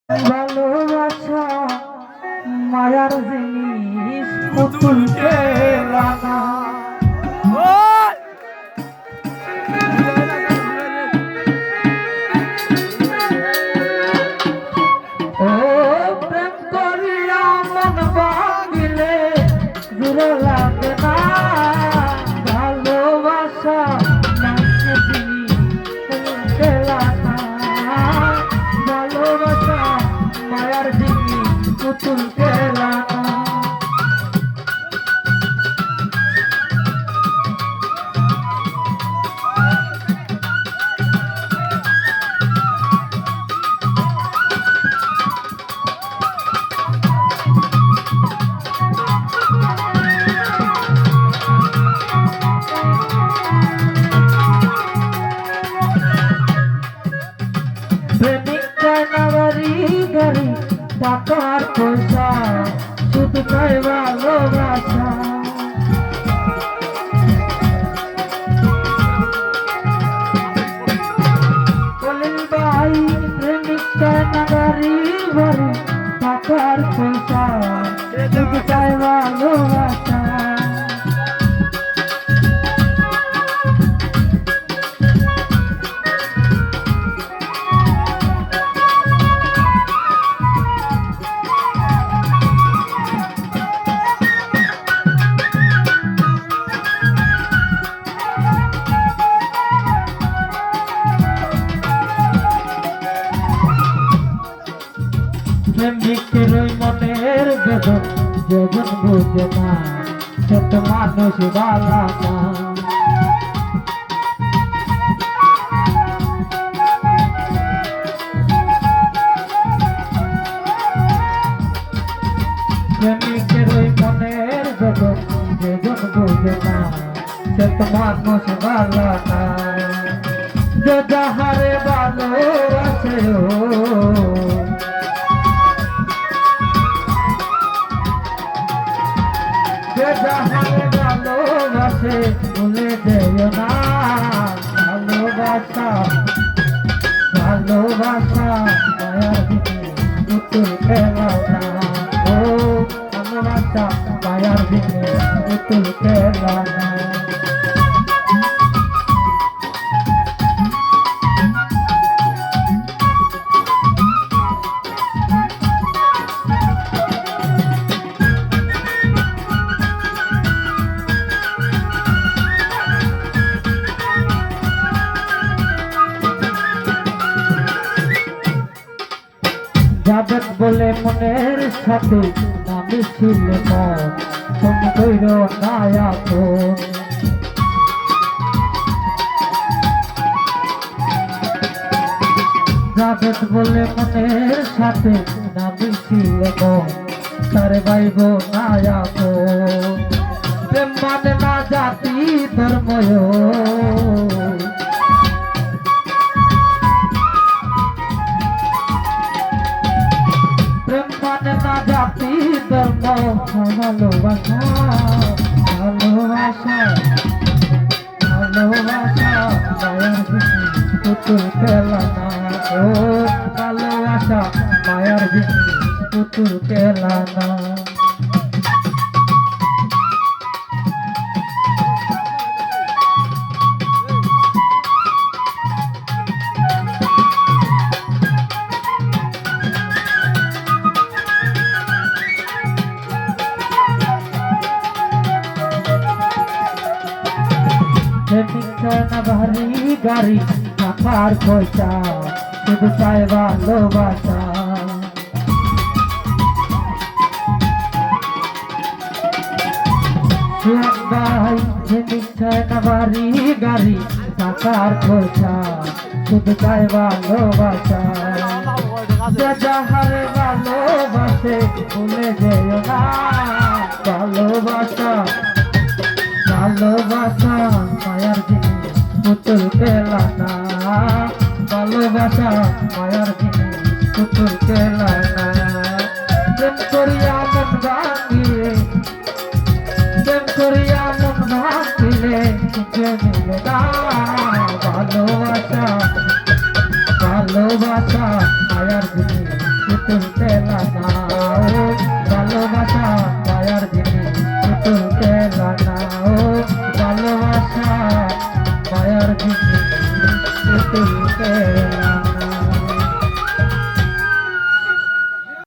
ভালোবাসা মায়ার জিনিস পুতুল খেলানা ও প্রেম করিয়া মন ভাঙিলে জোরে লাগে না ভালোবাসা মায়ার জিনিস খেলানা ভালোবাসা মায়ার জিনিস পুতুল খেলানা গাড়ি টাকার পয়সা শুধু চাই ভালোবাসা বলেন ভাই প্রেমিক চায় না গাড়ি বাড়ি টাকার পয়সা শুধু চাই ভালোবাসা প্রেমিকের ওই মনের বেদন যেজন বুঝে না সে তো মানুষ বালা না প্রেমিকের ওই মনের বেদন যেজন বুঝে না সে তো মানুষ বালা না যে যাহারে ভালোবাসে যাহারে ভালোবাসে ভুলে যেও না ভালোবাসা ভালোবাসা মায়ার দিনে পুতুল খেলানা ও ভালোবাসা মায়ার দিনে পুতুল খেলানা যাবেন বলে মনের সাথে আমি ছিল মন তুমি কইর না আপন যাবেন বলে মনের সাথে আমি ছিল মন তারে বাইব না আপন প্রেম মানে না জাতি ধর্ময় না জাতি ধর্ম ভালোবাসা ভালোবাসা ভালোবাসা মায়ার জিনিস পুতুল খেলানা ও ভালোবাসা মায়ার জিনিস পুতুল খেলানা না ভারী গাড়ি টাকার পয়সা শুধু চাই ভালোবাসা ভাই না ভারী গাড়ি টাকার পয়সা শুধু চাই ভালোবাসা যাহারে ভালোবাসে ভুলে যেও না ভালোবাসা ভালোবাসা মায়ার জিনিস পুতুল খেলানা ভালোবাসা মায়ার জিনিস পুতুল খেলানা প্রেম করিয়া মন ভাঙিলে প্রেম করিয়া মন ভাঙিলে সুখে মিলে না ভালোবাসা ভালোবাসা মায়ার জিনিস পুতুল খেলা না ও ভালোবাসা মায়ার জিনিস পুতুল খেলা না ও ভালোবাসা মায়ার জিনিস পুতুল খেলা